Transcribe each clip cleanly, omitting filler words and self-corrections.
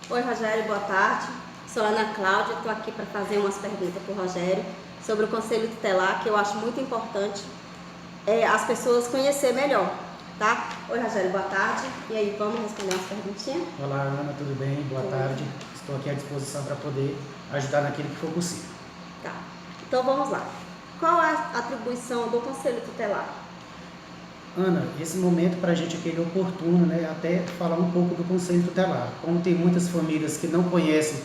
Oi, Rogério, boa tarde. Sou a Ana Cláudia, estou aqui para fazer umas perguntas para o Rogério sobre o Conselho Tutelar, que eu acho muito importante as pessoas conhecer melhor, tá? Oi, Rogério, boa tarde. E aí, vamos responder umas perguntinhas? Olá, Ana, tudo bem? Boa tarde. Estou aqui à disposição para poder ajudar naquilo que for possível. Tá, então vamos lá. Qual é a atribuição do Conselho Tutelar? Ana, esse momento para a gente aqui é oportuno, né? Até falar um pouco do Conselho Tutelar. Como tem muitas famílias que não conhecem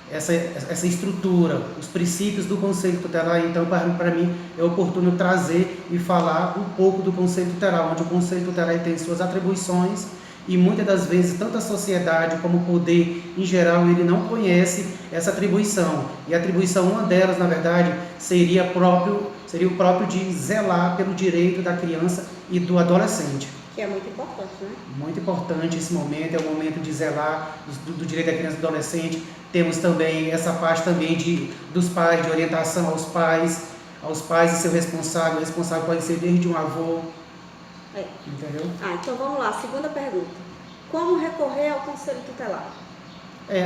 essa estrutura, os princípios do Conselho Tutelar, então para mim é oportuno trazer e falar um pouco do Conselho Tutelar, onde o Conselho Tutelar tem suas atribuições e muitas das vezes tanto a sociedade como o poder em geral ele não conhece essa atribuição. E a atribuição, uma delas, na verdade, seria o próprio de zelar pelo direito da criança e do adolescente. Que é muito importante, né? Muito importante esse momento, é o momento de zelar do direito da criança e do adolescente. Temos também essa parte também dos pais, de orientação aos pais e seu responsável. O responsável pode ser desde um avô. Entendeu? Então vamos lá, segunda pergunta. Como recorrer ao Conselho Tutelar?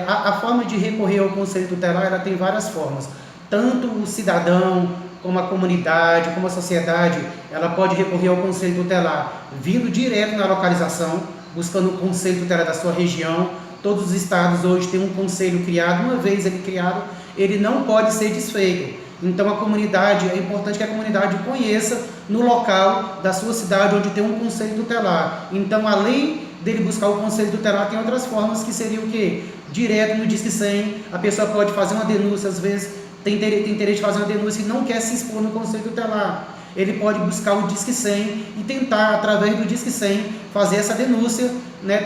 A forma de recorrer ao Conselho Tutelar, ela tem várias formas. Tanto o cidadão, como a comunidade, como a sociedade, ela pode recorrer ao Conselho Tutelar vindo direto na localização, buscando o Conselho Tutelar da sua região. Todos os estados hoje têm um conselho criado, uma vez ele criado, ele não pode ser desfeito. Então a comunidade, é importante que a comunidade conheça no local da sua cidade onde tem um Conselho Tutelar. Então, além dele buscar o Conselho Tutelar, tem outras formas que seriam o quê? Direto no Disque 100, a pessoa pode fazer uma denúncia, às vezes tem interesse de fazer uma denúncia e não quer se expor no Conselho Tutelar. Ele pode buscar o Disque 100 e tentar, através do Disque 100, fazer essa denúncia, né?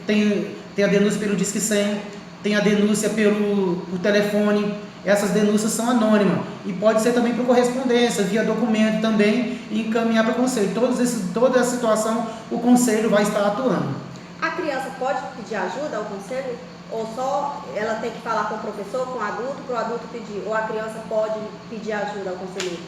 Tem a denúncia pelo Disque 100, tem a denúncia pelo telefone. Essas denúncias são anônimas e pode ser também por correspondência, via documento também, e encaminhar para o Conselho. Toda essa situação o Conselho vai estar atuando. A criança pode pedir ajuda ao Conselho? Ou só ela tem que falar com o professor, com o adulto, para o adulto pedir? Ou a criança pode pedir ajuda ao conselheiro?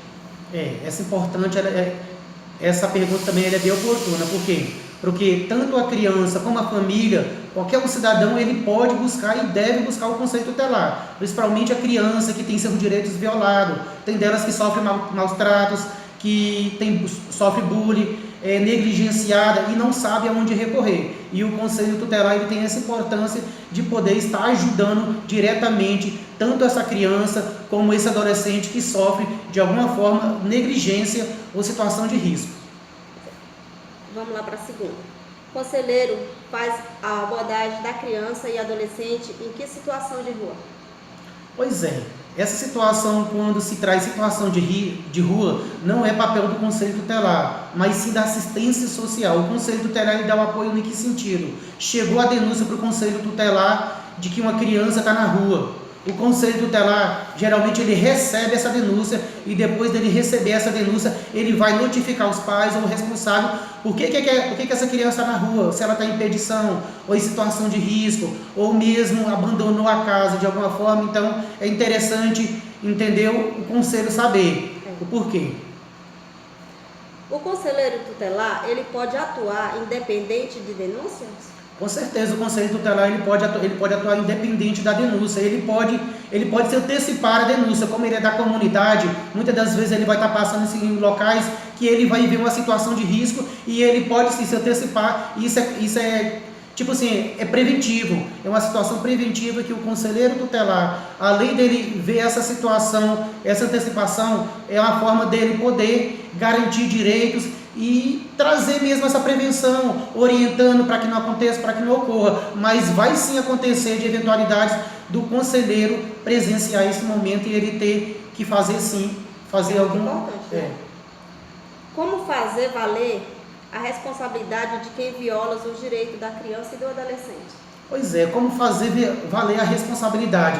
Essa pergunta também é bem oportuna. Por quê? Porque tanto a criança como a família, qualquer cidadão, ele pode buscar e deve buscar o Conselho Tutelar. Principalmente a criança que tem seus direitos violados, tem delas que sofrem maus tratos, que sofre bullying, é negligenciada e não sabe aonde recorrer. E o Conselho Tutelar ele tem essa importância de poder estar ajudando diretamente tanto essa criança como esse adolescente que sofre de alguma forma negligência ou situação de risco. Vamos lá para a segunda. O conselheiro faz a abordagem da criança e adolescente em que situação de rua? Pois é, essa situação, quando se traz situação de rua, não é papel do Conselho Tutelar, mas sim da assistência social. O Conselho Tutelar ele dá o apoio em que sentido? Chegou a denúncia para o Conselho Tutelar de que uma criança está na rua. O Conselho Tutelar, geralmente, ele recebe essa denúncia e depois dele receber essa denúncia, ele vai notificar os pais ou o responsável por que essa criança está na rua, se ela está em perdição, ou em situação de risco, ou mesmo abandonou a casa de alguma forma. Então, é interessante, entender o conselho saber o porquê. O conselheiro tutelar, ele pode atuar independente de denúncias? Com certeza, o Conselho Tutelar ele pode atuar independente da denúncia, ele pode se antecipar a denúncia, como ele é da comunidade, muitas das vezes ele vai estar passando em locais que ele vai ver uma situação de risco e ele pode se antecipar, e isso é tipo assim, é preventivo, é uma situação preventiva que o conselheiro tutelar, além dele ver essa situação, essa antecipação, é uma forma dele poder garantir direitos e trazer mesmo essa prevenção, orientando para que não aconteça, para que não ocorra, mas vai sim acontecer de eventualidades do conselheiro presenciar esse momento e ele ter que fazer sim, algum... Importante, né? Como fazer valer a responsabilidade de quem viola os direitos da criança e do adolescente? Pois é, como fazer valer a responsabilidade?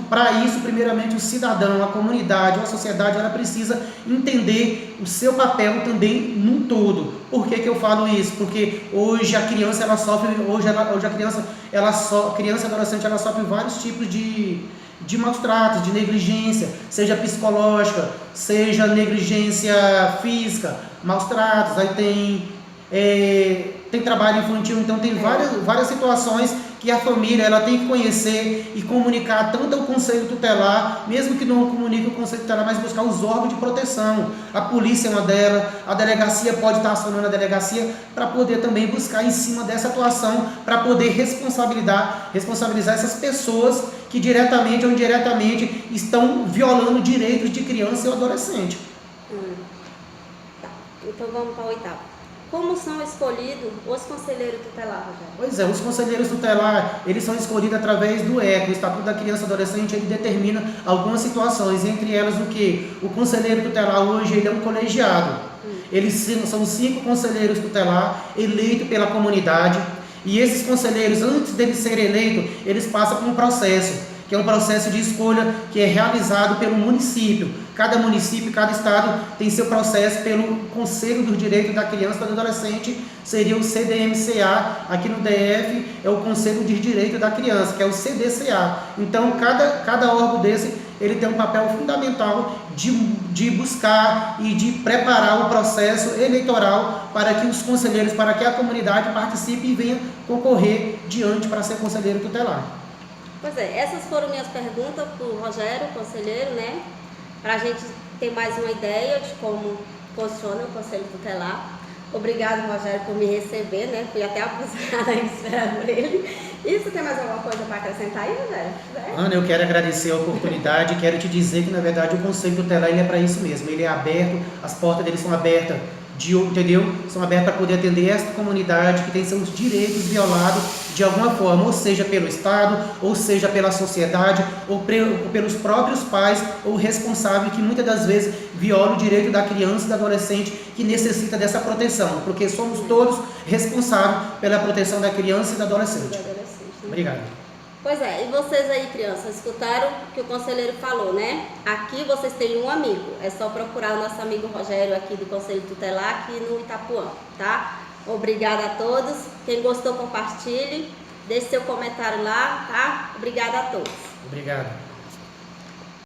Para isso, primeiramente, o cidadão, a comunidade, a sociedade, ela precisa entender o seu papel também num todo. Por que eu falo isso? Porque hoje a criança, ela sofre, a criança e adolescente, ela sofre vários tipos de maus tratos, de negligência, seja psicológica, seja negligência física, maus tratos, aí tem trabalho infantil, então tem várias situações que a família ela tem que conhecer e comunicar tanto ao Conselho Tutelar, mesmo que não comunique o Conselho Tutelar, mas buscar os órgãos de proteção. A polícia é uma delas, a delegacia pode estar acionando a delegacia para poder também buscar em cima dessa atuação, para poder responsabilizar essas pessoas que diretamente ou indiretamente estão violando direitos de criança e adolescente. Tá. Então vamos para o oitavo. Como são escolhidos os conselheiros tutelares, Rogério? Pois é, os conselheiros tutelares, eles são escolhidos através do ECA, o Estatuto da Criança e Adolescente, ele determina algumas situações, entre elas o que? O conselheiro tutelar hoje, ele é um colegiado. Eles são 5 conselheiros tutelares eleitos pela comunidade, e esses conselheiros, antes deles serem eleitos, eles passam por um processo, que é um processo de escolha que é realizado pelo município. Cada município, cada estado tem seu processo pelo Conselho dos Direitos da Criança e do Adolescente, seria o CDMCA, aqui no DF é o Conselho dos Direitos da Criança, que é o CDCA. Então, cada órgão desse, ele tem um papel fundamental de buscar e de preparar o processo eleitoral para que os conselheiros, para que a comunidade participe e venha concorrer diante para ser conselheiro tutelar. Pois é, essas foram minhas perguntas para o Rogério, conselheiro, né? Para a gente ter mais uma ideia de como funciona o Conselho Tutelar. Obrigado, Rogério, por me receber, né? Fui até abusada esperando ele. E você tem mais alguma coisa para acrescentar aí, Rogério? Ana, eu quero agradecer a oportunidade e quero te dizer que, na verdade, o Conselho Tutelar ele é para isso mesmo. Ele é aberto, as portas dele são abertas, entendeu? São abertas para poder atender esta comunidade que tem seus direitos violados de alguma forma, ou seja pelo Estado, ou seja pela sociedade, ou pelos próprios pais ou responsáveis que muitas das vezes violam o direito da criança e do adolescente que necessita dessa proteção, porque somos todos responsáveis pela proteção da criança e do adolescente. Obrigado. Pois é, e vocês aí, crianças, escutaram o que o conselheiro falou, né? Aqui vocês têm um amigo, é só procurar o nosso amigo Rogério aqui do Conselho Tutelar, aqui no Itapuã, tá? Obrigada a todos, quem gostou compartilhe, deixe seu comentário lá, tá? Obrigada a todos. Obrigado.